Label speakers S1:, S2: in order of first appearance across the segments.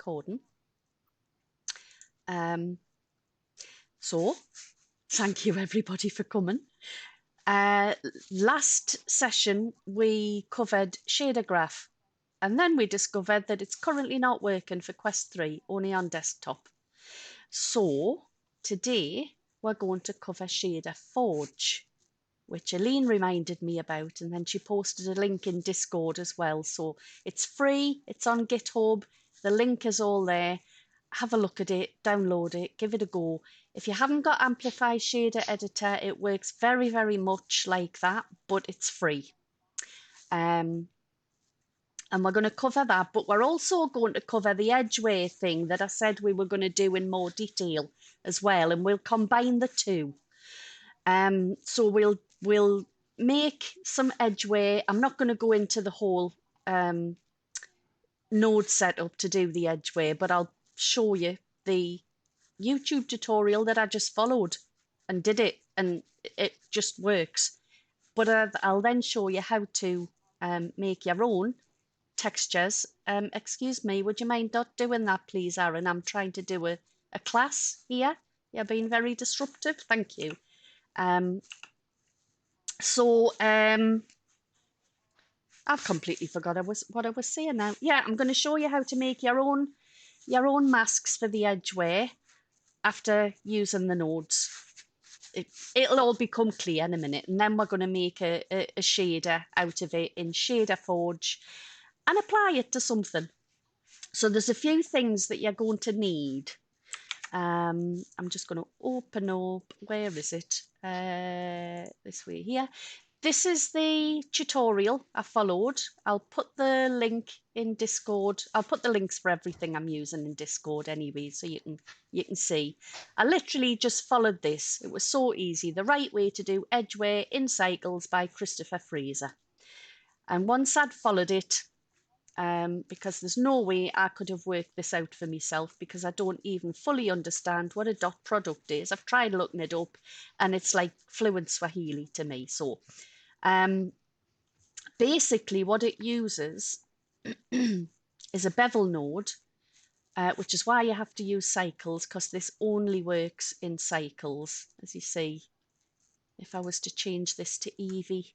S1: recording. So thank you everybody for coming. Last session we covered shader graph, and then we discovered that it's currently not working for Quest 3, only on desktop. So today we're going to cover Shader Forge, which Aline reminded me about, and then she posted a link in Discord as well. So it's free, it's on GitHub, the link is all there. Have a look at it, download it, give it a go. If you haven't got Amplify Shader Editor, it works very, very much like that, but it's free. And we're going to cover that, but we're also going to cover the edgeway thing that I said we were going to do in more detail as well, and we'll combine the two. So we'll make some edgeway. I'm not going to go into the whole node setup to do the edgeway, but I'll show you the YouTube tutorial that I just followed and did it, and it just works. But I'll then show you how to make your own textures. Excuse me, would you mind not doing that, please, Aaron? I'm trying to do a class here. You're being very disruptive. Thank you. I've completely forgot what I was saying now. Yeah, I'm going to show you how to make your own masks for the edgeway after using the nodes. It'll all become clear in a minute, and then we're going to make a shader out of it in Shader Forge and apply it to something. So there's a few things that you're going to need. I'm just going to open up, where is it? This way here. This is the tutorial I followed. I'll put the link in Discord. I'll put the links for everything I'm using in Discord anyway, so you can see. I literally just followed this. It was so easy. The right way to do edgeway in cycles by Christopher Fraser. And once I'd followed it, because there's no way I could have worked this out for myself, because I don't even fully understand what a dot product is. I've tried looking it up and it's like fluent Swahili to me. So basically what it uses is a bevel node, which is why you have to use cycles, because this only works in cycles. As you see, if I was to change this to Eevee,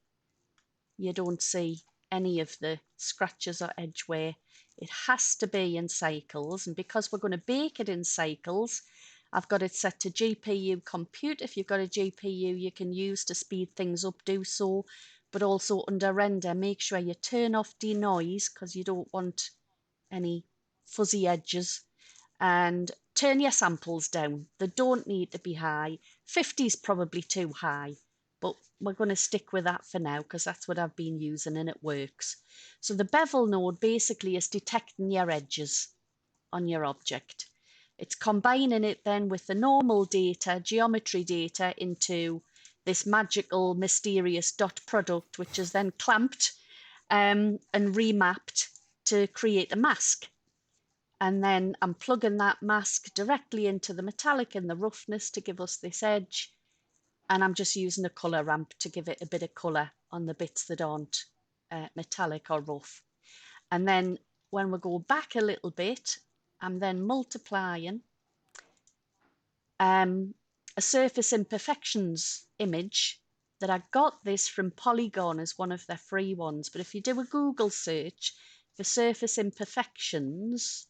S1: you don't see any of the scratches or edgeway. It has to be in cycles, and because we're going to bake it in cycles, I've got it set to GPU compute. If you've got a GPU you can use to speed things up, do so, but also under render make sure you turn off denoise, because you don't want any fuzzy edges, and turn your samples down. They don't need to be high. 50 is probably too high, but we're going to stick with that for now because that's what I've been using and it works. So the bevel node basically is detecting your edges on your object. It's combining it then with the normal data, geometry data, into this magical, mysterious dot product, which is then clamped and remapped to create a mask. And then I'm plugging that mask directly into the metallic and the roughness to give us this edge. And I'm just using a colour ramp to give it a bit of colour on the bits that aren't metallic or rough. And then when we go back a little bit, I'm then multiplying a surface imperfections image that I got this from Polygon as one of their free ones. But if you do a Google search for surface imperfections,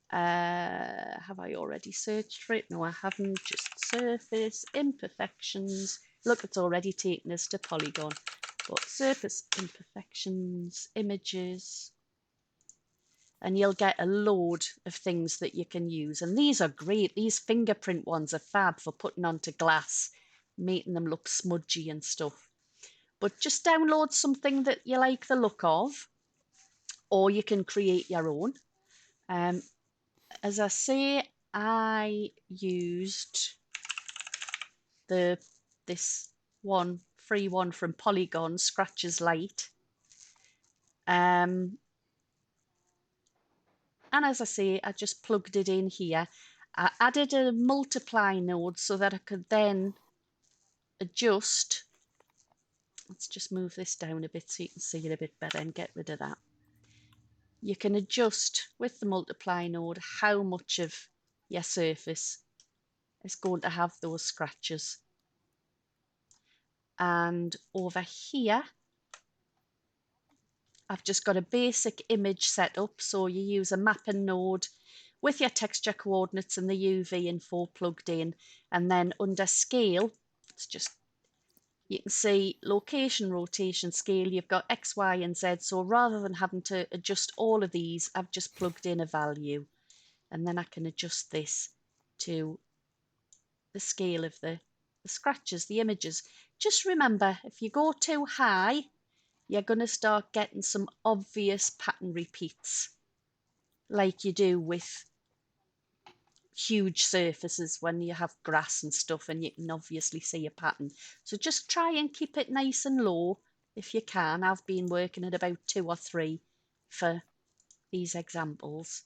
S1: have I already searched for it? No, I haven't. Just surface imperfections. Look, it's already taken us to Polygon. But surface imperfections, images, and you'll get a load of things that you can use. And these are great. These fingerprint ones are fab for putting onto glass, making them look smudgy and stuff. But just download something that you like the look of, or you can create your own. As I say, I used this one, free one from Polygon, Scratches Light. And as I say, I just plugged it in here. I added a multiply node so that I could then adjust. Let's just move this down a bit so you can see it a bit better and get rid of that. you can adjust with the multiply node how much of your surface is going to have those scratches. And over here, I've just got a basic image set up. So you use a mapping node with your texture coordinates and the UV info plugged in. And then under scale, it's just, you can see location, rotation, scale, you've got X, Y, and Z. So rather than having to adjust all of these, I've just plugged in a value. And then I can adjust this to the scale of the scratches, the images. Just remember, if you go too high, you're going to start getting some obvious pattern repeats, like you do with huge surfaces when you have grass and stuff and you can obviously see a pattern. So just try and keep it nice and low if you can. I've been working at about 2 or 3 for these examples.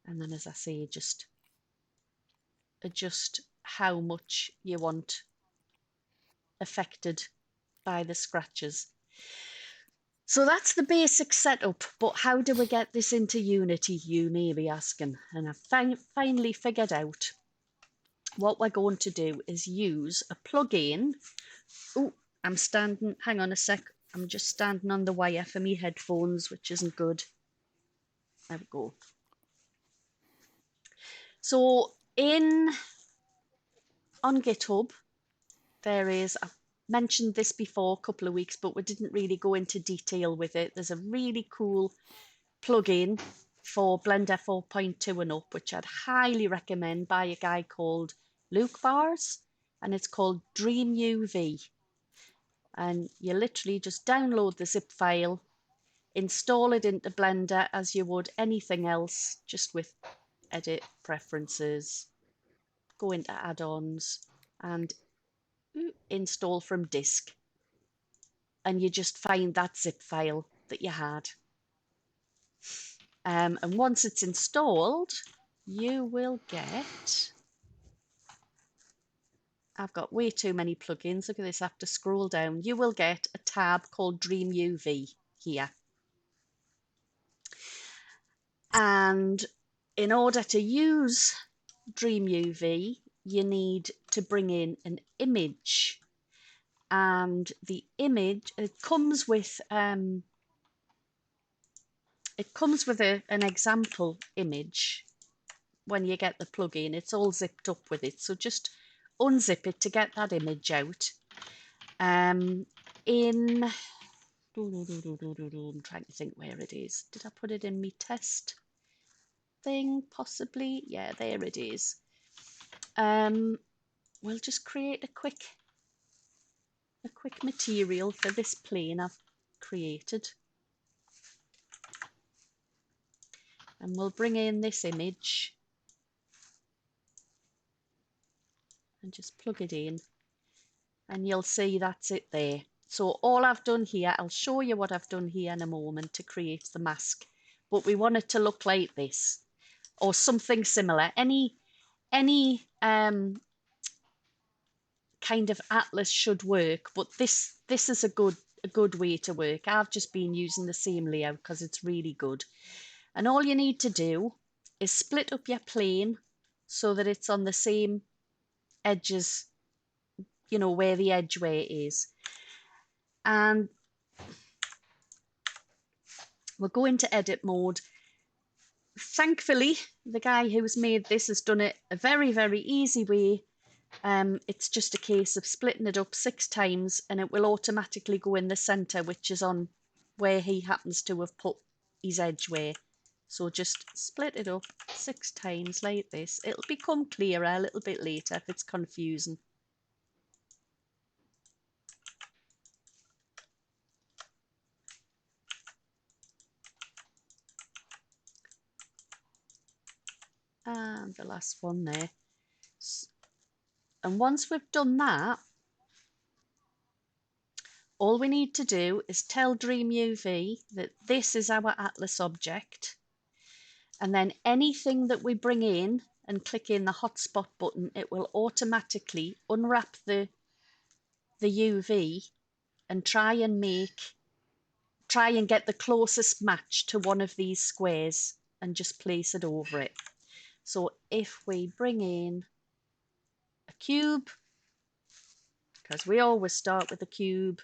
S1: And then, as I say, just adjust how much you want affected by the scratches. So that's the basic setup, but how do we get this into Unity, you may be asking? And I've finally figured out what we're going to do is use a plugin. Oh, I'm standing, hang on a sec, I'm just standing on the wire for me headphones, which isn't good. There we go. So on GitHub, there is, I've mentioned this before a couple of weeks, but we didn't really go into detail with it. There's a really cool plugin for Blender 4.2 and up, which I'd highly recommend, by a guy called Leukbaars, and it's called DreamUV. And you literally just download the zip file, install it into Blender as you would anything else, just with edit, preferences, go into add-ons and install from disk. And you just find that zip file that you had. And once it's installed, you will get, I've got way too many plugins. Look at this, I have to scroll down. You will get a tab called DreamUV here. And in order to use DreamUV, you need to bring in an image. And the image, it comes with an example image. When you get the plugin, it's all zipped up with it. So just unzip it to get that image out. I'm trying to think where it is. Did I put it in me test thing? Possibly. Yeah, there it is. We'll just create a quick material for this plane I've created. And we'll bring in this image and just plug it in. And you'll see that's it there. So all I've done here, I'll show you what I've done here in a moment to create the mask. But we want it to look like this or something similar. Any kind of atlas should work, but this is a good way to work. I've just been using the same layout because it's really good. And all you need to do is split up your plane so that it's on the same edges, you know, where the edgeway is. And we'll go into edit mode. Thankfully, the guy who's made this has done it a very, very easy way. It's just a case of splitting it up 6 times and it will automatically go in the center, which is on where he happens to have put his edgeway. So just split it up 6 times like this. It'll become clearer a little bit later if it's confusing. And the last one there. And once we've done that, all we need to do is tell DreamUV that this is our atlas object. And then anything that we bring in and click in the hotspot button, it will automatically unwrap the UV and try try and get the closest match to one of these squares and just place it over it. So if we bring in a cube, because we always start with a cube,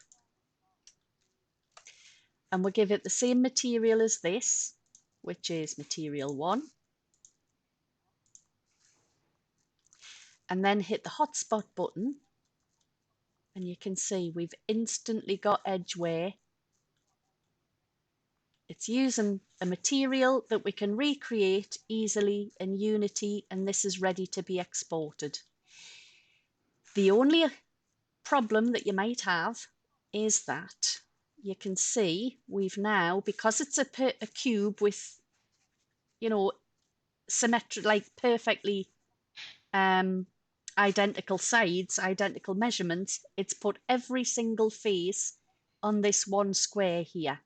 S1: and we'll give it the same material as this, which is material 1. And then hit the hotspot button, and you can see we've instantly got edge wear. It's using a material that we can recreate easily in Unity, and this is ready to be exported. The only problem that you might have is that you can see we've now, because it's a cube with, you know, symmetric, like perfectly identical sides, identical measurements, it's put every single face on this one square here,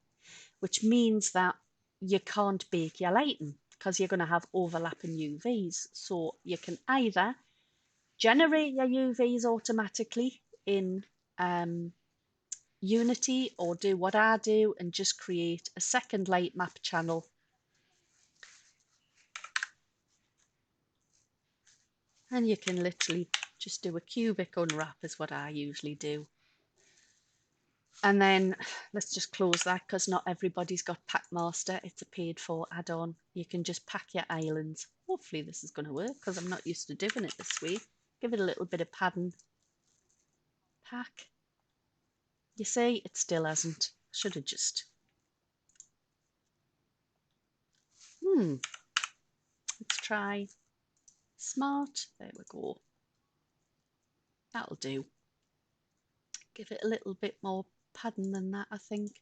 S1: which means that you can't bake your lighting because you're going to have overlapping UVs. So you can either generate your UVs automatically in Unity, or do what I do and just create a second light map channel. And you can literally just do a cubic unwrap is what I usually do. And then let's just close that because not everybody's got Packmaster. It's a paid for add-on. You can just pack your islands. Hopefully this is going to work because I'm not used to doing it this way. Give it a little bit of padding. Pack. You see, it still hasn't. Should have just... Let's try smart. There we go. That'll do. Give it a little bit more padding than that, I think.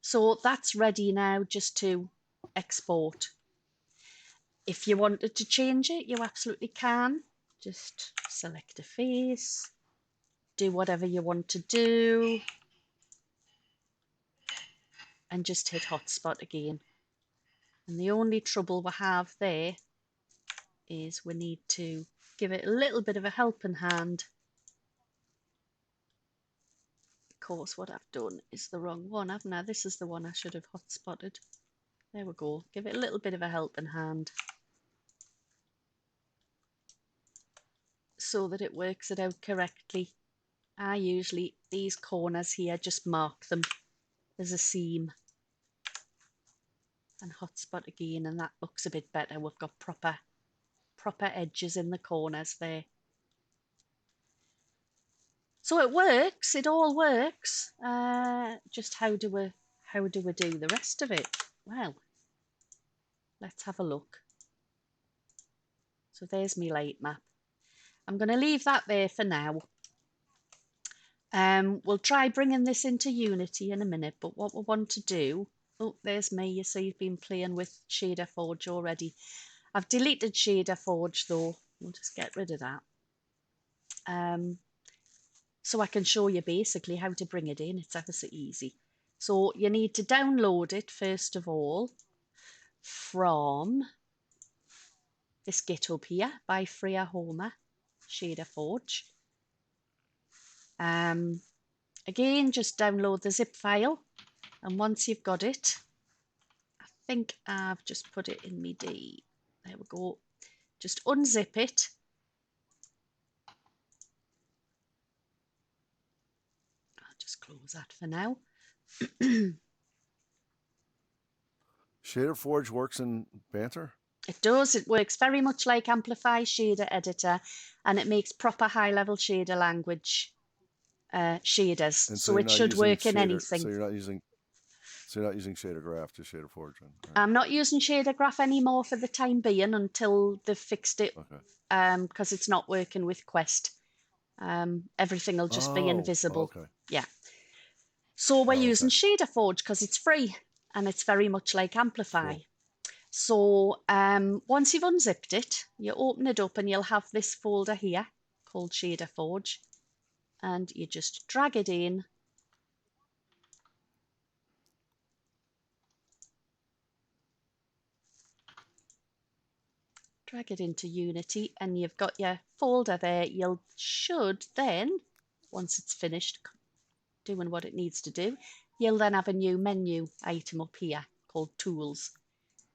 S1: So that's ready now just to export. If you wanted to change it, you absolutely can. Just select a face, do whatever you want to do, and just hit hotspot again. And the only trouble we have there is we need to give it a little bit of a helping hand. Of course, what I've done is the wrong one, haven't I? This is the one I should have hotspotted. There we go. Give it a little bit of a helping hand so that it works it out correctly. I usually, these corners here, just mark them as a seam. And hotspot again, and that looks a bit better. We've got proper edges in the corners there. So it works, it all works. Just how do we do the rest of it? Well, let's have a look. So there's my light map. I'm going to leave that there for now. We'll try bringing this into Unity in a minute, but what we want to do, oh, there's me. You see, you've been playing with Shader Forge already. I've deleted Shader Forge though. We'll just get rid of that. So I can show you basically how to bring it in. It's ever so easy. So you need to download it first of all from this GitHub here by Freya Holmer, Shader Forge. Again, just download the zip file, and once you've got it, I think I've just put it in my D. There we go. Just unzip it. I'll just close that for now.
S2: Shader Forge works in Banter?
S1: It does. It works very much like Amplify Shader Editor, and it makes proper high-level shader language shaders.
S2: And
S1: so it should work in anything.
S2: So you're not using Shader Graph, just Shader Forge. Right?
S1: I'm not using Shader Graph anymore for the time being until they've fixed it, because it's not working with Quest. Everything will just be invisible.
S2: Okay.
S1: Yeah. So we're using Shader Forge because it's free and it's very much like Amplify. Cool. So once you've unzipped it, you open it up and you'll have this folder here called Shader Forge, and you just drag it in. Drag it into Unity and you've got your folder there. You should then, once it's finished doing what it needs to do, you'll then have a new menu item up here called Tools.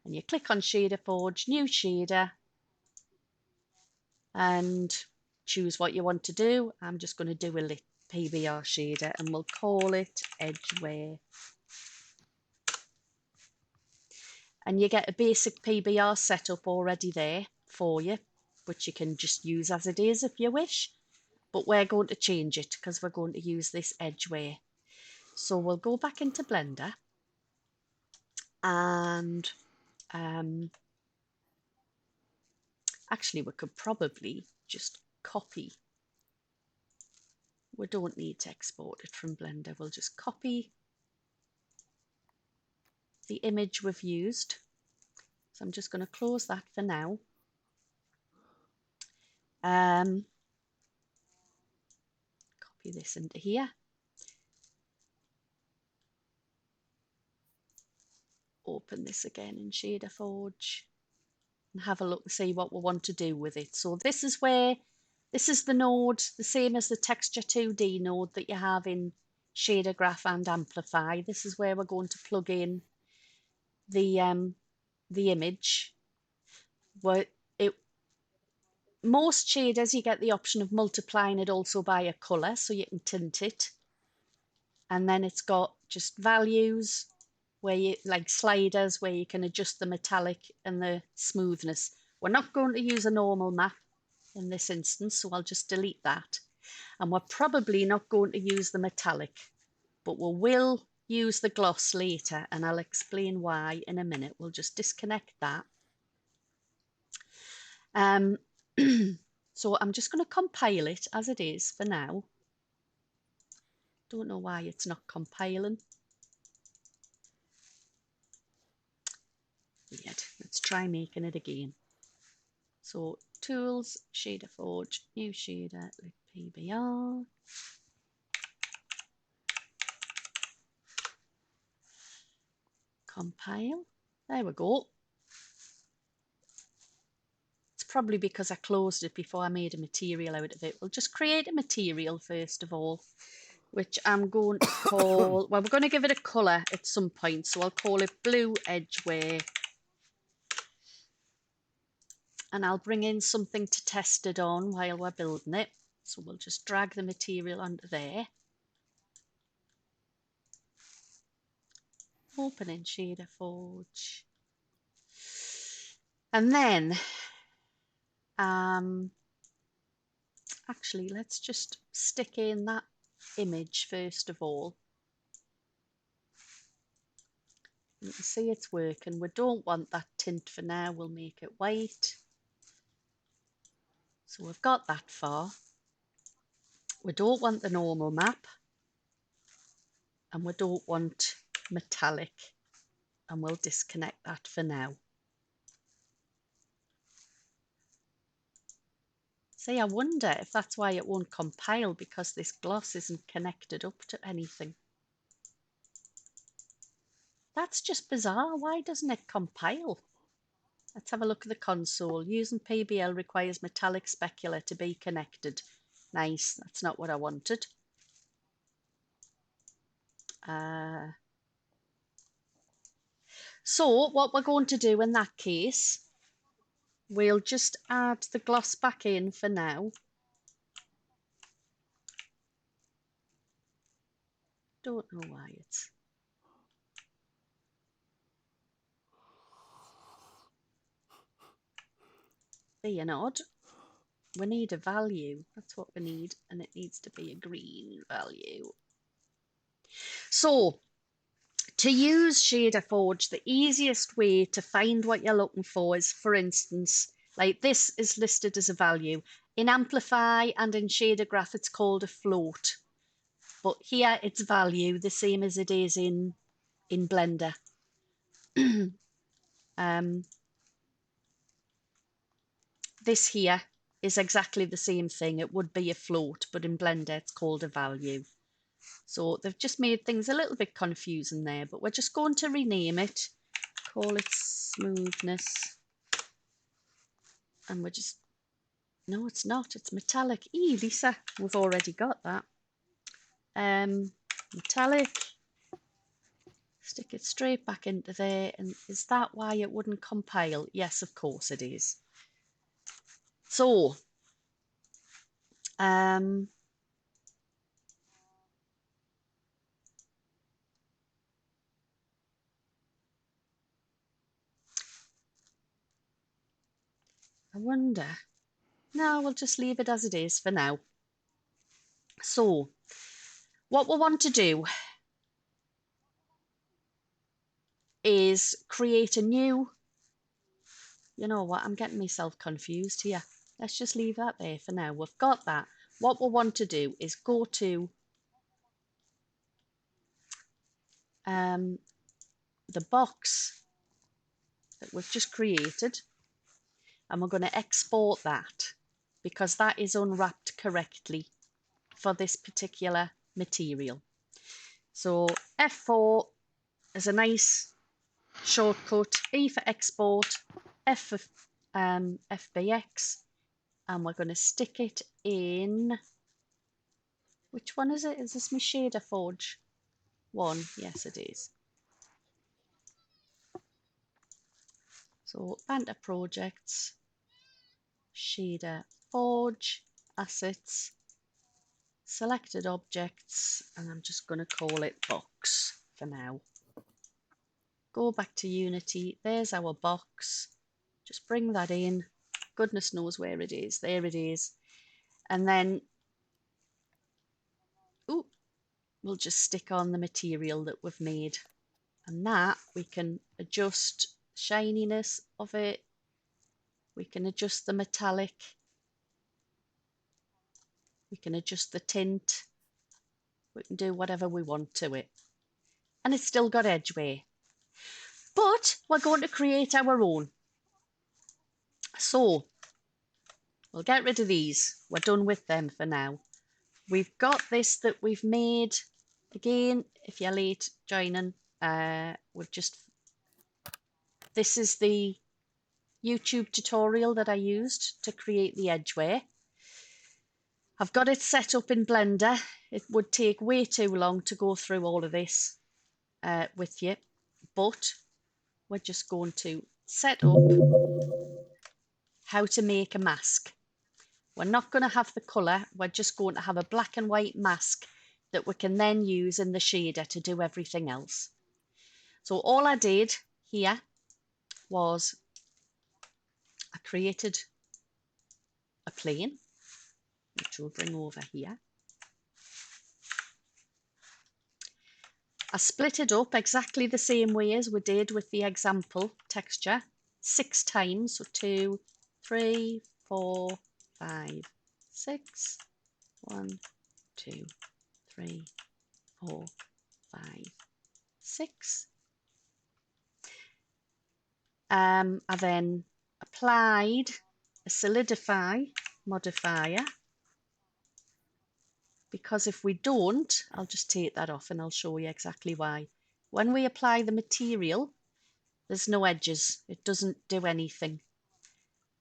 S1: And you click on Shader Forge, New Shader, and choose what you want to do. I'm just going to do a lit PBR shader and we'll call it Edgeware. And you get a basic PBR setup already there for you, which you can just use as it is if you wish. But we're going to change it because we're going to use this Edgeware. So we'll go back into Blender and actually we could probably just copy. We don't need to export it from Blender. We'll just copy the image we've used. So I'm just going to close that for now. Copy this into here. Open this again in Shader Forge and have a look and see what we want to do with it. So this is where, this is the node, the same as the Texture 2D node that you have in Shader Graph and Amplify. This is where we're going to plug in the image. Most shaders, you get the option of multiplying it also by a colour, so you can tint it. And then it's got just values where you, like sliders, where you can adjust the metallic and the smoothness. We're not going to use a normal map in this instance, so I'll just delete that. And we're probably not going to use the metallic, but we will use the gloss later, and I'll explain why in a minute. We'll just disconnect that. So I'm just going to compile it as it is for now. Don't know why it's not compiling. Weird. Let's try making it again. So Tools, Shader Forge, New Shader, PBR. Compile. There we go. It's probably because I closed it before I made a material out of it. We'll just create a material first of all, which I'm going to call, well, we're going to give it a colour at some point, so I'll call it Blue Edgeware. And I'll bring in something to test it on while we're building it. So we'll just drag the material onto there. Open in Shader Forge. And then, actually, let's just stick in that image first of all. You can see it's working. We don't want that tint for now. We'll make it white. So we've got that far. We don't want the normal map. And we don't want metallic. And we'll disconnect that for now. See, I wonder if that's why it won't compile, because this gloss isn't connected up to anything. That's just bizarre. Why doesn't it compile? Let's have a look at the console. Using PBL requires metallic specular to be connected. Nice. That's not what I wanted. So what we're going to do in that case, we'll just add the gloss back in for now. Don't know why it's being odd. We need a value. That's what we need, and it needs to be a green value. So to use Shader Forge, the easiest way to find what you're looking for is, for instance, like this is listed as a value. In Amplify and in Shader Graph, it's called a float. But here it's value, the same as it is in Blender. This here is exactly the same thing. It would be a float, but in Blender it's called a value. So they've just made things a little bit confusing there, but we're just going to rename it, call it smoothness. And we're just, no, it's not, it's metallic. Lisa, we've already got that. metallic, stick it straight back into there. And is that why it wouldn't compile? Yes, of course it is. So, I wonder. No, we'll just leave it as it is for now. So, what we want to do is create a new, you know what, I'm getting myself confused here. Let's just leave that there for now. We've got that. What we want to do is go to the box that we've just created, and we're going to export that because that is unwrapped correctly for this particular material. So F4 is a nice shortcut, E for export, F for FBX, and we're going to stick it in, which one is it? Is this my Shader Forge one? Yes, it is. So Banter Projects, Shader Forge, Assets, Selected Objects, and I'm just going to call it Box for now. Go back to Unity, there's our box. Just bring that in. Goodness knows where it is. There it is. And then we'll just stick on the material that we've made. And that we can adjust the shininess of it. We can adjust the metallic. We can adjust the tint. We can do whatever we want to it. And it's still got edgeway. But we're going to create our own. So we'll get rid of these. We're done with them for now. We've got this that we've made. Again, if you're late joining, this is the YouTube tutorial that I used to create the edgeway. I've got it set up in Blender. It would take way too long to go through all of this with you, but we're just going to set up how to make a mask. We're not going to have the colour, we're just going to have a black and white mask that we can then use in the shader to do everything else. So all I did here was I created a plane, which we'll bring over here. I split it up exactly the same way as we did with the example texture 6 times. So 2, 3, 4, 5, 6. 1, 2, 3, 4, 5, 6. I then applied a solidify modifier, because if we don't, I'll just take that off and I'll show you exactly why. When we apply the material, there's no edges. It doesn't do anything.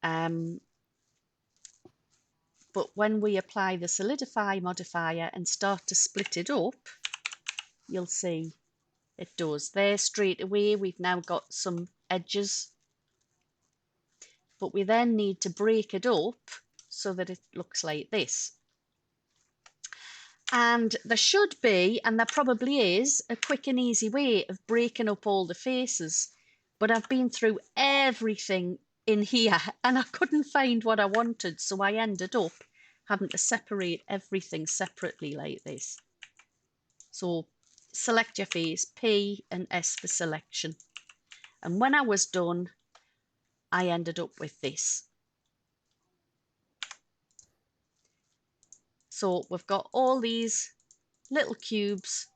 S1: But when we apply the solidify modifier and start to split it up, you'll see it does. There straight away, we've now got some edges. But we then need to break it up so that it looks like this. And there should be, and there probably is, a quick and easy way of breaking up all the faces. But I've been through everything in here and I couldn't find what I wanted. So I ended up having to separate everything separately like this. So select your face, P and S for selection. And when I was done, I ended up with this. So we've got all these little cubes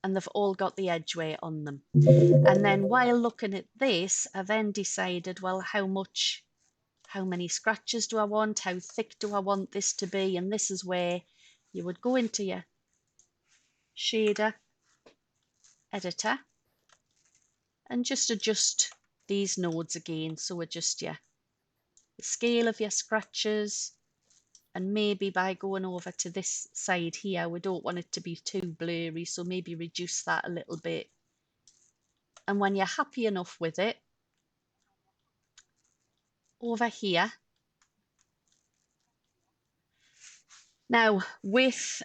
S1: and they've all got the edgeway on them. And then while looking at this, I then decided, well, how many scratches do I want? How thick do I want this to be? And this is where you would go into your shader editor and just adjust these nodes again. So adjust the scale of your scratches, And maybe by going over to this side here, we don't want it to be too blurry, so maybe reduce that a little bit. And when you're happy enough with it, over here, now with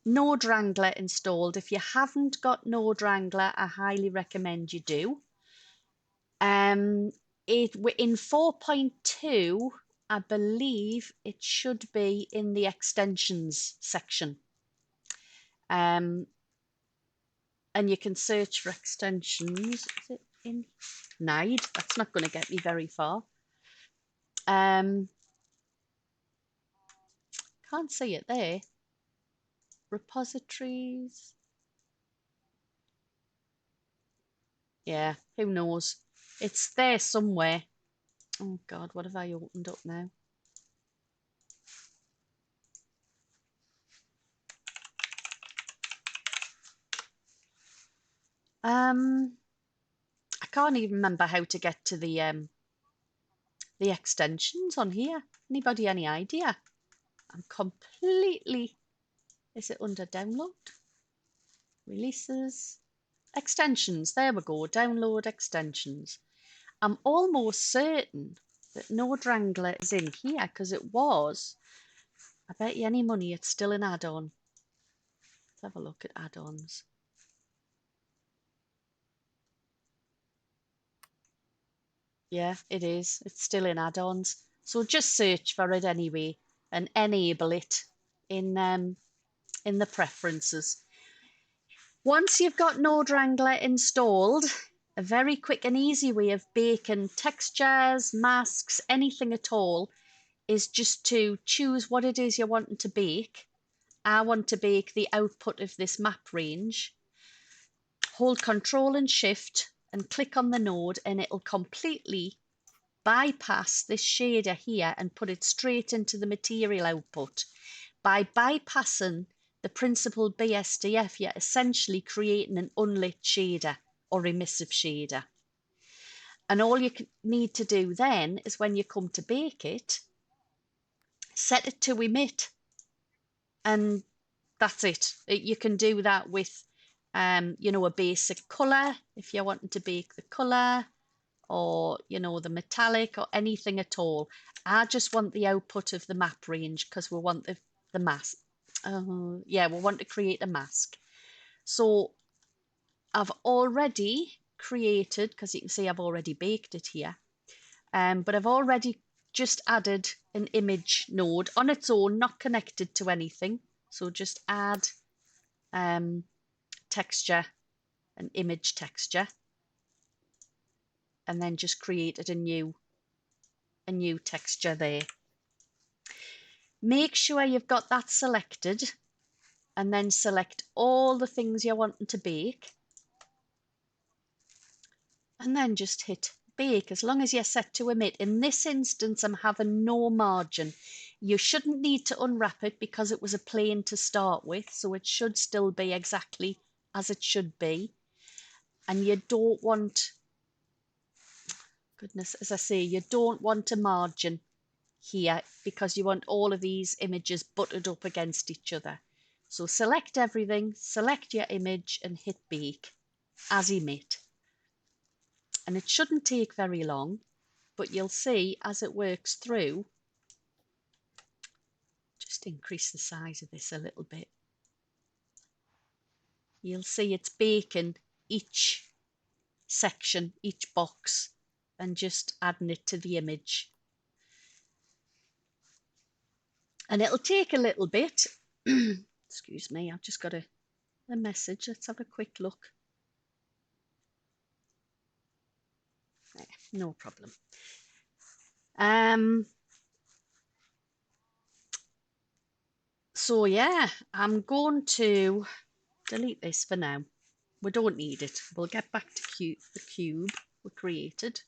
S1: Node Wrangler installed, if you haven't got Node Wrangler, I highly recommend you do. In 4.2, I believe it should be in the extensions section. And you can search for extensions. Is it in NIDE? That's not going to get me very far. Can't see it there. Repositories. Yeah, who knows? It's there somewhere. Oh God, what have I opened up now? I can't even remember how to get to the extensions on here. Anybody any idea? I'm completely... Is it under download? Releases. Extensions. There we go. Download extensions. I'm almost certain that Node Wrangler is in here because it was. I bet you any money it's still an add-on. Let's have a look at add-ons. Yeah, it is. It's still in add-ons. So just search for it anyway and enable it in the preferences. Once you've got Node Wrangler installed, a very quick and easy way of baking textures, masks, anything at all is just to choose what it is you're wanting to bake. I want to bake the output of this map range. Hold Control and Shift and click on the node and it'll completely bypass this shader here and put it straight into the material output. By bypassing the principal BSDF, you're essentially creating an unlit shader or emissive shader. And all you need to do then is when you come to bake it, set it to emit. And that's it. You can do that with, a basic colour if you're wanting to bake the colour, or, the metallic or anything at all. I just want the output of the map range because we want the mask. Yeah, we want to create a mask. So I've already created, because you can see I've already baked it here, but I've already just added an image node on its own, not connected to anything. So just add texture, an image texture, and then just created a new texture there. Make sure you've got that selected and then select all the things you're wanting to bake and then just hit bake as long as you're set to emit. In this instance, I'm having no margin. You shouldn't need to unwrap it because it was a plane to start with, so it should still be exactly as it should be. And you don't want, goodness, as I say, you don't want a margin here because you want all of these images buttered up against each other. So select everything, select your image and hit bake as emit. And it shouldn't take very long, but you'll see as it works through, just increase the size of this a little bit. You'll see it's baking each section, each box, and just adding it to the image. And it'll take a little bit. Excuse me, I've just got a message. Let's have a quick look. No problem. So yeah, I'm going to delete this for now. We don't need it. We'll get back to the cube we created.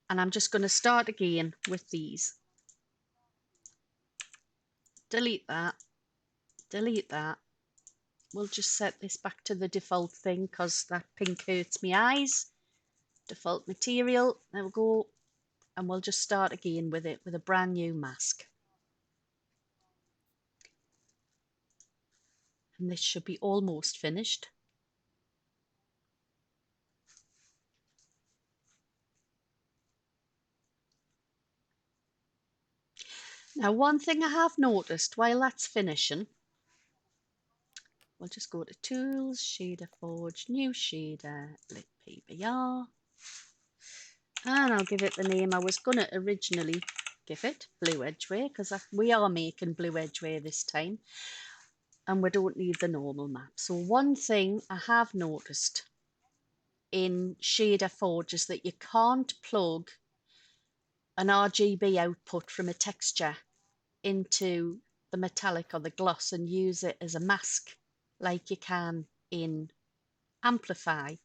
S1: And I'm just going to start again with these. Delete that. Delete that. We'll just set this back to the default thing because that pink hurts my eyes. Default material. There we go. and we'll just start again with it with a brand new mask. And this should be almost finished. Now, one thing I have noticed while that's finishing, we'll just go to Tools, Shader Forge, New Shader, Lit PBR. And I'll give it the name I was going to originally give it, Blue Edgeway, because we are making Blue Edgeway this time. And we don't need the normal map. So one thing I have noticed in Shader Forge is that you can't plug an RGB output from a texture into the metallic or the gloss and use it as a mask like you can in Amplify.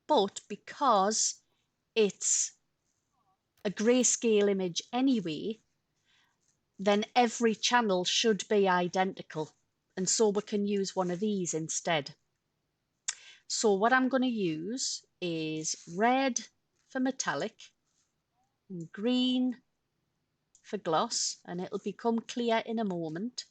S1: But because it's a grayscale image anyway, then every channel should be identical. And so we can use one of these instead. So what I'm going to use is red for metallic and green for gloss, and it'll become clear in a moment.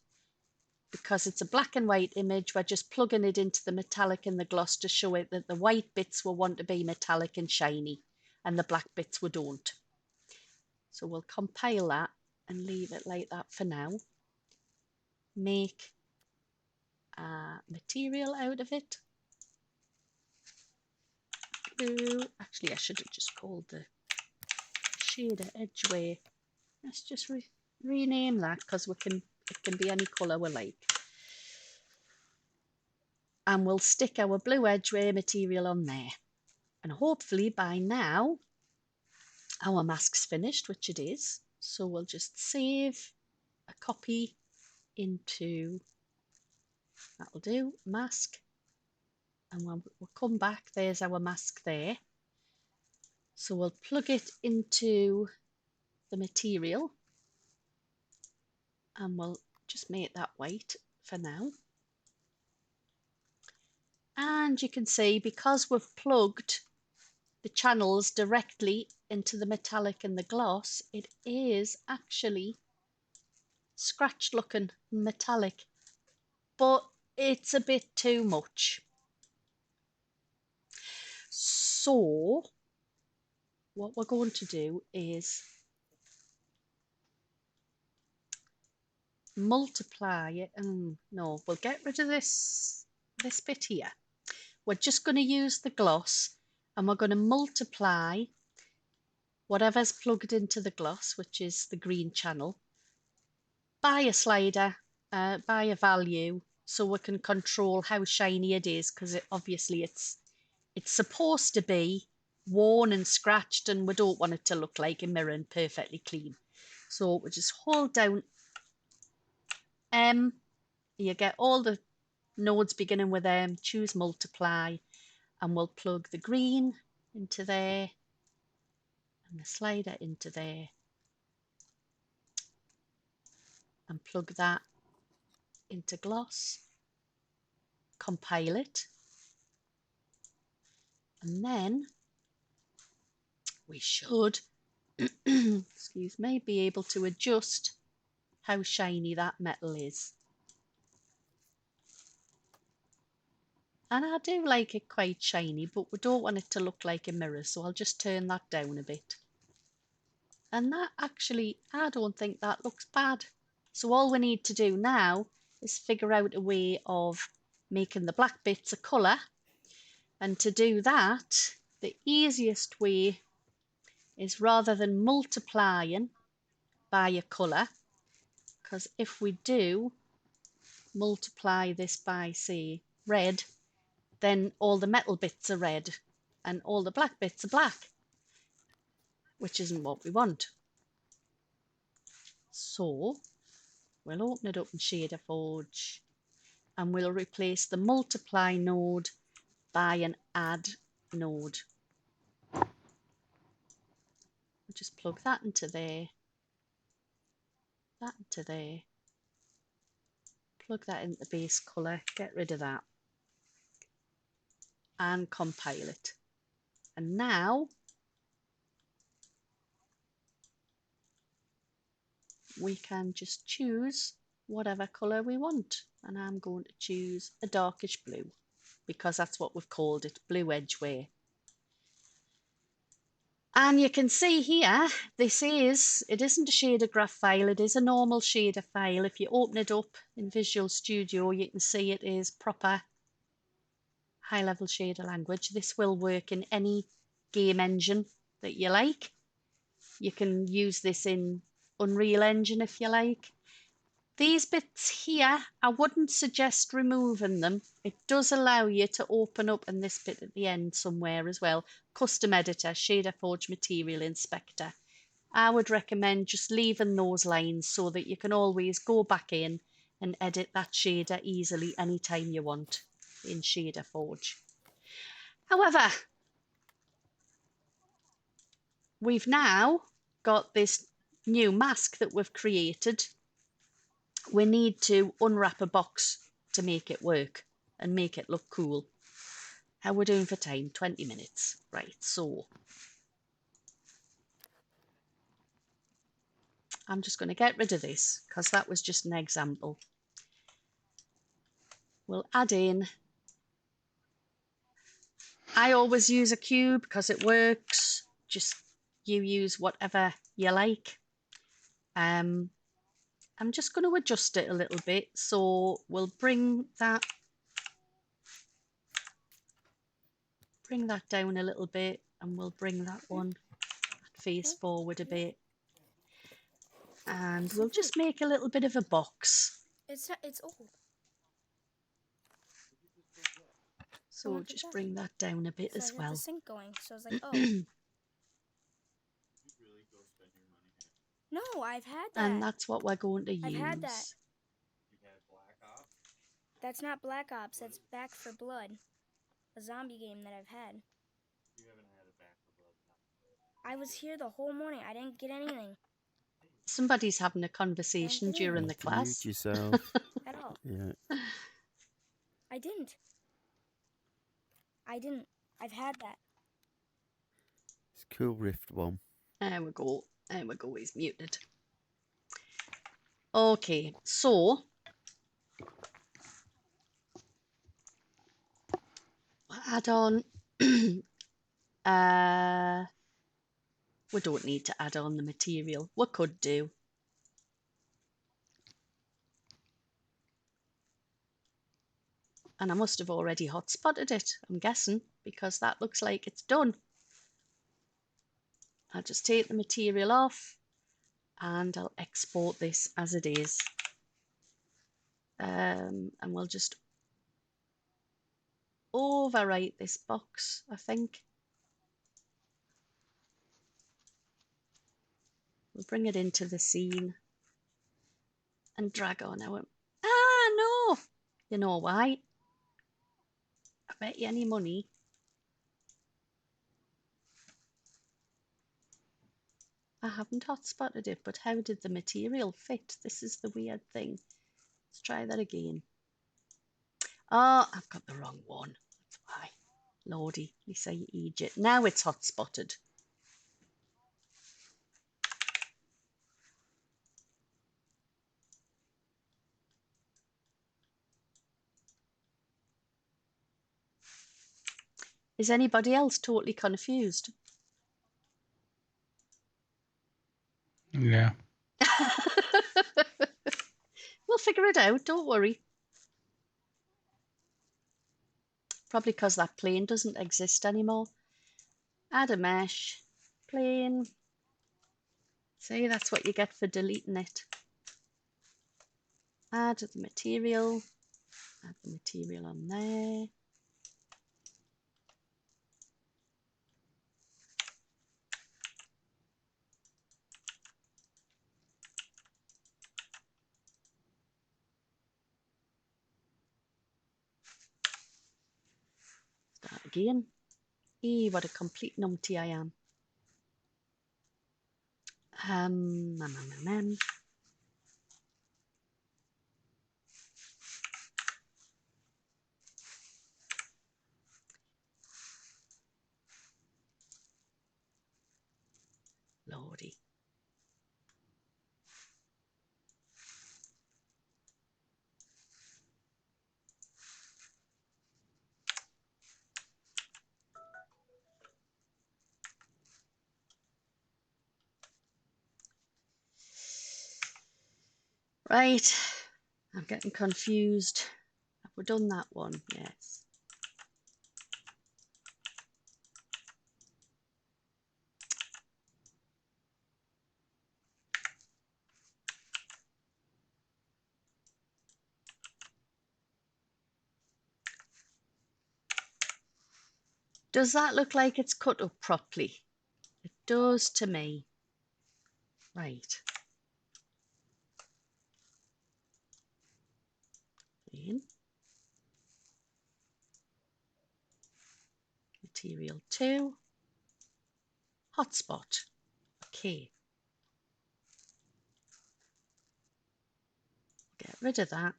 S1: Because it's a black and white image, we're just plugging it into the metallic and the gloss to show it that the white bits will want to be metallic and shiny and the black bits we don't. So we'll compile that and leave it like that for now. Make a material out of it. Blue. Actually, I should have just called the Shader Edgeway. Let's just rename that because it can be any colour we like. And we'll stick our Blue Edgeway material on there. And hopefully by now our mask's finished, which it is. So we'll just save a copy into, that'll do, mask. And we'll come back, there's our mask there. So we'll plug it into the material and we'll just make that white for now. And you can see, because we've plugged the channels directly into the metallic and the gloss, it is actually scratched looking metallic, but it's a bit too much. So what we're going to do is multiply it. No, we'll get rid of this bit here. We're just going to use the gloss and we're going to multiply whatever's plugged into the gloss, which is the green channel, by a slider, by a value, so we can control how shiny it is, because obviously it's supposed to be worn and scratched and we don't want it to look like a mirror and perfectly clean. So we just hold down M, you get all the nodes beginning with M, choose multiply, and we'll plug the green into there and the slider into there and plug that into gloss, compile it, and then we should excuse me, be able to adjust how shiny that metal is. And I do like it quite shiny, but we don't want it to look like a mirror, so I'll just turn that down a bit. And that actually, I don't think that looks bad. So all we need to do now is figure out a way of making the black bits a colour. And to do that, the easiest way is, rather than multiplying by a colour, because if we do multiply this by, say, red, then all the metal bits are red and all the black bits are black, which isn't what we want. So we'll open it up in Shader Forge and we'll replace the multiply node by an add node. We'll just plug that into there, that into there, plug that into the base colour, get rid of that, and compile it. And now we can just choose whatever colour we want. And I'm going to choose a darkish blue because that's what we've called it, blue edgeware. And you can see here, it isn't a shader graph file, it is a normal shader file. If you open it up in Visual Studio, you can see it is proper high-level shader language. This will work in any game engine that you like. You can use this in Unreal Engine if you like. These bits here, I wouldn't suggest removing them. It does allow you to open up, and this bit at the end somewhere as well, Custom Editor, Shader Forge Material Inspector. I would recommend just leaving those lines so that you can always go back in and edit that shader easily anytime you want in Shader Forge. However, we've now got this new mask that we've created. We need to unwrap a box to make it work and make it look cool. How we're doing for time? 20 minutes. Right, so I'm just going to get rid of this because that was just an example. We'll add in. I always use a cube because it works. Just you use whatever you like. I'm just going to adjust it a little bit. So we'll bring that down a little bit, and we'll bring that one face forward a bit. And we'll just make a little bit of a box.
S3: It's old.
S1: So we'll just bring that down a bit as well.
S3: The sink going, so I was like, oh. No, I've had that.
S1: And that's what we're going to use.
S3: I've had that. You've had Black Ops? That's not Black Ops, that's Back for Blood. A zombie game that I've had. You haven't had a Back for Blood. I was here the whole morning. I didn't get anything.
S1: Somebody's having a conversation during the class.
S2: Mute yourself.
S3: At all.
S2: Yeah.
S3: I didn't. I've had that.
S2: It's Cool Rift one.
S1: There we go. There we go. He's muted. Okay, so add on. We don't need to add on the material. We could do. And I must have already hotspotted it, I'm guessing, because that looks like it's done. I'll just take the material off and I'll export this as it is. And we'll just overwrite this box, I think. We'll bring it into the scene and drag on our... Ah, no! You know why? I bet you any money. I haven't hotspotted it, but how did the material fit? This is the weird thing. Let's try that again. Oh, I've got the wrong one. That's why. Lordy, we say Egypt. Now it's hotspotted. Is anybody else totally confused?
S4: Yeah.
S1: We'll figure it out, don't worry. Probably because that plane doesn't exist anymore. Add a mesh, plane. See, that's what you get for deleting it. Add the material. Add the material on there. Start again. What a complete numpty I am. Lordy. Right, I'm getting confused. Have we done that one? Yes. Does that look like it's cut up properly? It does to me. Right. In. Material 2. Hotspot. Okay. Get rid of that.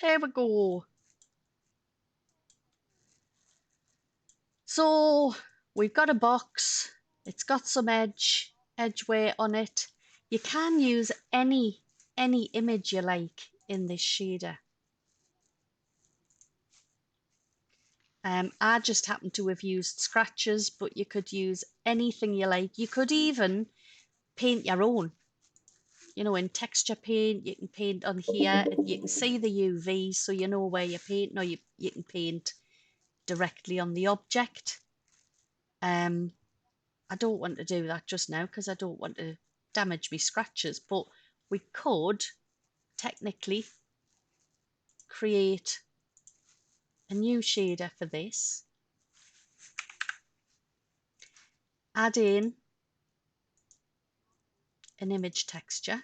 S1: There we go. So we've got a box. It's got some edgeware on it. You can use any image you like in this shader. I just happen to have used scratches, but you could use anything you like. You could even paint your own. You know, in texture paint, you can paint on here. You can see the UV, so you know where you're painting, or you can paint directly on the object. I don't want to do that just now because I don't want to damage my scratches, but we could technically create a new shader for this. Add in an image texture.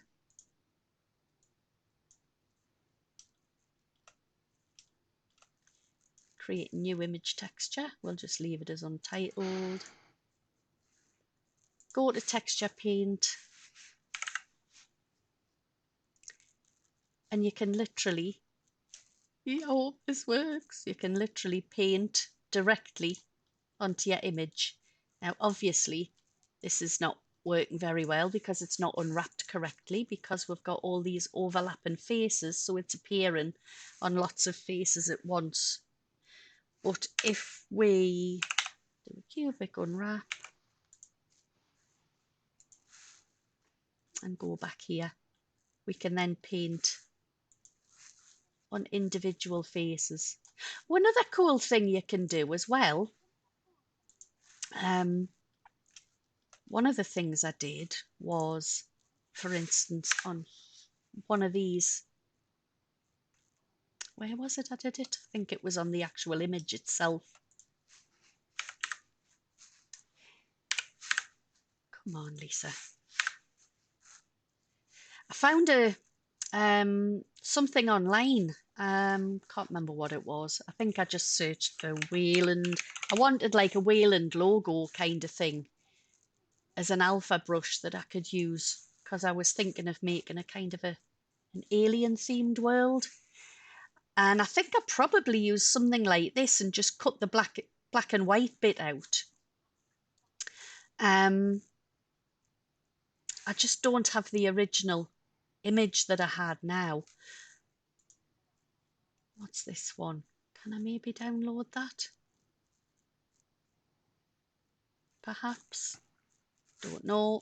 S1: Create a new image texture. We'll just leave it as untitled. Go to texture paint. And you can literally, I hope this works, you can literally paint directly onto your image. Now obviously this is not working very well because it's not unwrapped correctly, because we've got all these overlapping faces, so it's appearing on lots of faces at once. But if we do a cubic unwrap and go back here, we can then paint on individual faces. One other cool thing you can do as well, one of the things I did was, for instance, on one of these, where was it I did it? I think it was on the actual image itself. Come on, Lisa. I found a something online. Can't remember what it was. I think I just searched for Wayland. I wanted like a Wayland logo kind of thing as an alpha brush that I could use, because I was thinking of making a kind of an alien themed world. And I think I probably used something like this and just cut the black and white bit out. I just don't have the original image that I had now. What's this one? Can I maybe download that? Perhaps. Don't know.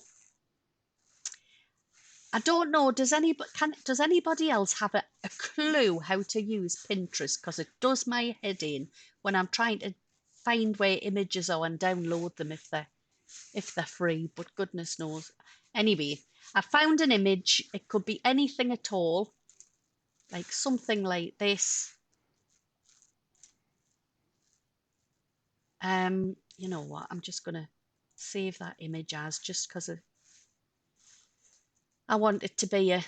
S1: I don't know. Does anybody else have a clue how to use Pinterest? Because it does my head in when I'm trying to find where images are and download them if they're free. But goodness knows. Anyway, I found an image. It could be anything at all, like something like this. You know what? I'm just gonna save that image as, just because I want it to be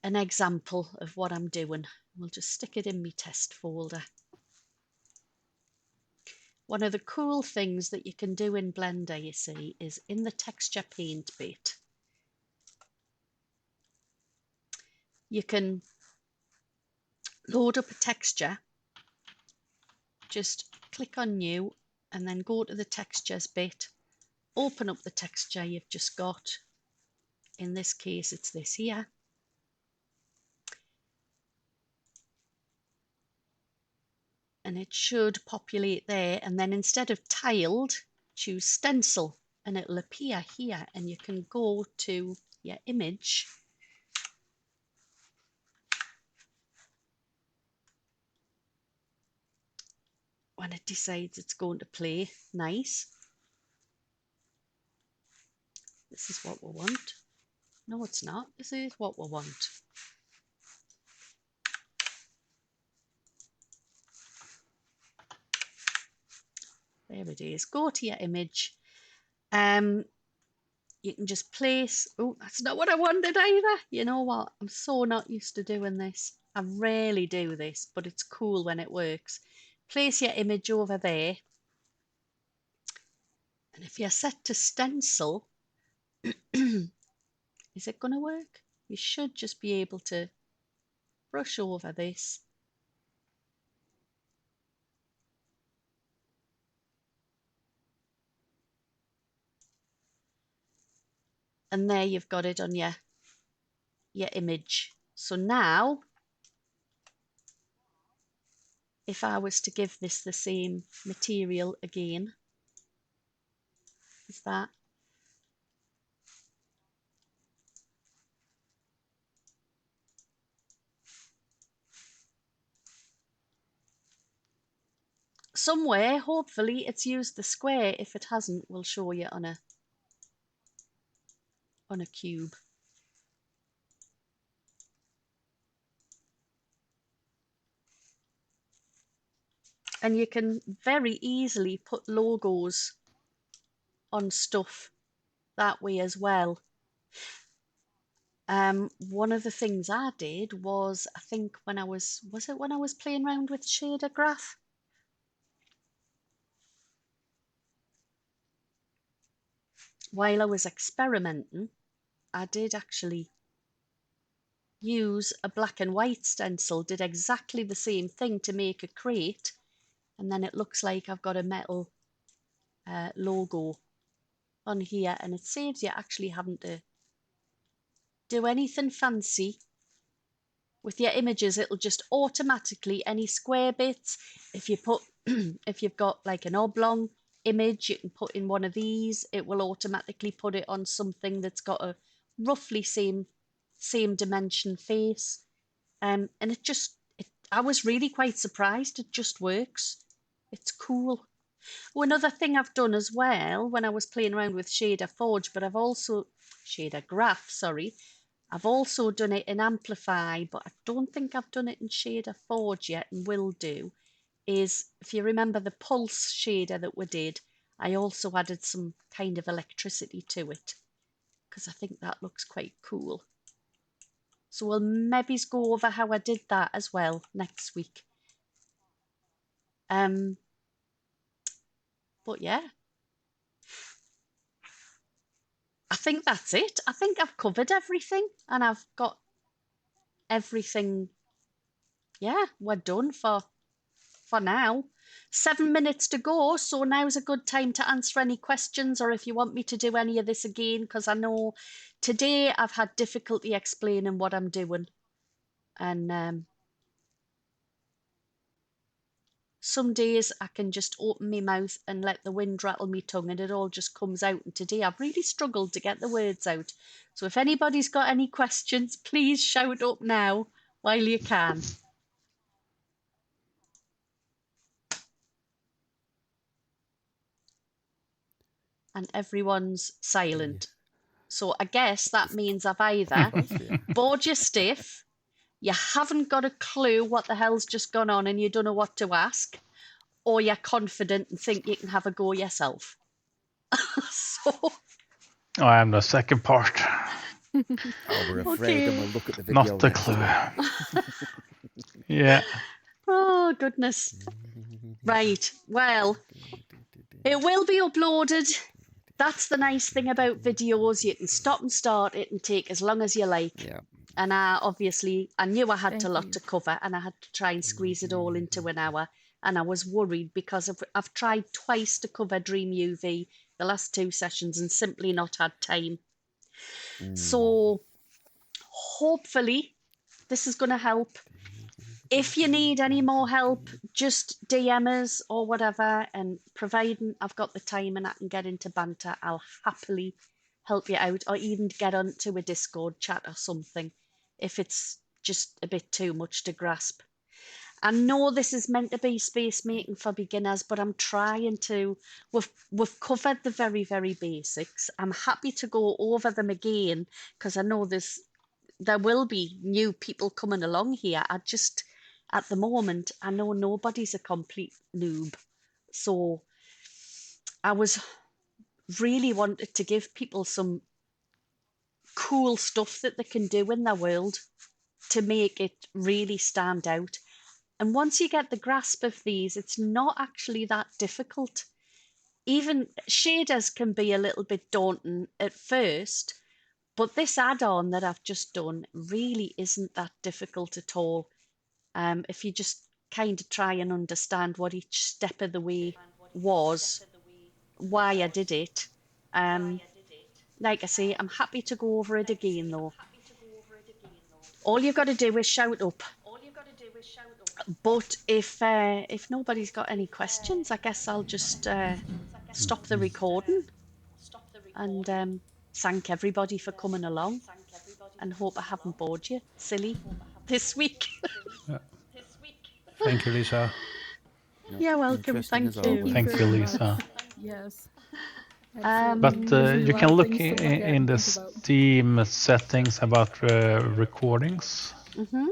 S1: an example of what I'm doing. We'll just stick it in my test folder. One of the cool things that you can do in Blender, you see, is in the texture paint bit, you can load up a texture, just click on new and then go to the textures bit, open up the texture you've just got. In this case, it's this here. and it should populate there. And then instead of tiled, choose stencil, and it'll appear here, and you can go to your image when it decides it's going to play. Nice. This is what we want. No, it's not. This is what we want. There it is. Go to your image. You can just place, oh, that's not what I wanted either. You know what? I'm so not used to doing this. I rarely do this, but it's cool when it works. Place your image over there. And if you're set to stencil, is it going to work? You should just be able to brush over this. And there you've got it on your image. So now, if I was to give this the same material again, is that? Somewhere, hopefully, it's used the square. If it hasn't, we'll show you on a cube. And you can very easily put logos on stuff that way as well. One of the things I did was, I think when I was it when I was playing around with shader graph? While I was experimenting, I did actually use a black and white stencil, did exactly the same thing to make a crate, and then it looks like I've got a metal logo on here, and it saves you actually having to do anything fancy with your images. It'll just automatically, any square bits, if you put if you've got like an oblong image, you can put in one of these, it will automatically put it on something that's got a roughly same dimension face. And it just, I was really quite surprised. It just works. It's cool. Oh, another thing I've done as well when I was playing around with Shader Forge, but I've also, Shader Graph, sorry, I've also done it in Amplify, but I don't think I've done it in Shader Forge yet, and will do, is, if you remember the pulse shader that we did, I also added some kind of electricity to it, because I think that looks quite cool. So we'll maybe go over how I did that as well next week. But yeah, I think that's it. I think I've covered everything, and I've got everything. Yeah, we're done for now. 7 minutes to go, so now's a good time to answer any questions, or if you want me to do any of this again, because I know today I've had difficulty explaining what I'm doing, and some days I can just open my mouth and let the wind rattle me tongue and it all just comes out, and today I've really struggled to get the words out. So if anybody's got any questions, please shout up now while you can. And everyone's silent. So I guess that means I've either bored you stiff, you haven't got a clue what the hell's just gone on and you don't know what to ask, or you're confident and think you can have a go yourself. So
S4: I am the second part.
S2: Oh, we're afraid, and we'll look at the video.
S4: Not the clue. Yeah.
S1: Oh, goodness. Right, well, it will be uploaded. That's the nice thing about videos. You can stop and start it and take as long as you like.
S2: Yeah.
S1: And I knew I had a lot to cover, and I had to try and squeeze it all into an hour. And I was worried because I've tried twice to cover DreamUV, the last 2 sessions, and simply not had time. So hopefully this is going to help If you need any more help, just DM us or whatever, and providing I've got the time and I can get into banter, I'll happily help you out, or even get onto a Discord chat or something if it's just a bit too much to grasp. I know this is meant to be space making for beginners, but I'm trying to. We've covered the very, very basics. I'm happy to go over them again because I know there will be new people coming along here. At the moment, I know nobody's a complete noob. So I was really wanted to give people some cool stuff that they can do in their world to make it really stand out. And once you get the grasp of these, it's not actually that difficult. Even shaders can be a little bit daunting at first, but this add-on that I've just done really isn't that difficult at all. If you just kind of try and understand what each step of the way was, why I did it. Like I say, I'm happy to go over it again though. All you've got to do is shout up. But if nobody's got any questions, I guess I'll just stop the recording and thank everybody for coming along, and hope I haven't bored you silly this week.
S5: Thank you, Lisa.
S1: You're welcome.
S2: Interesting
S1: Thank
S2: as
S1: you.
S2: always.
S4: Thank you,
S6: very
S4: Lisa.
S6: much. Yes.
S4: But
S6: Absolutely.
S4: you
S6: There's a
S4: can
S6: lot of
S4: look
S6: things to look at
S4: in
S6: and
S4: the
S6: think about.
S4: Steam settings about recordings.
S1: Mm-hmm.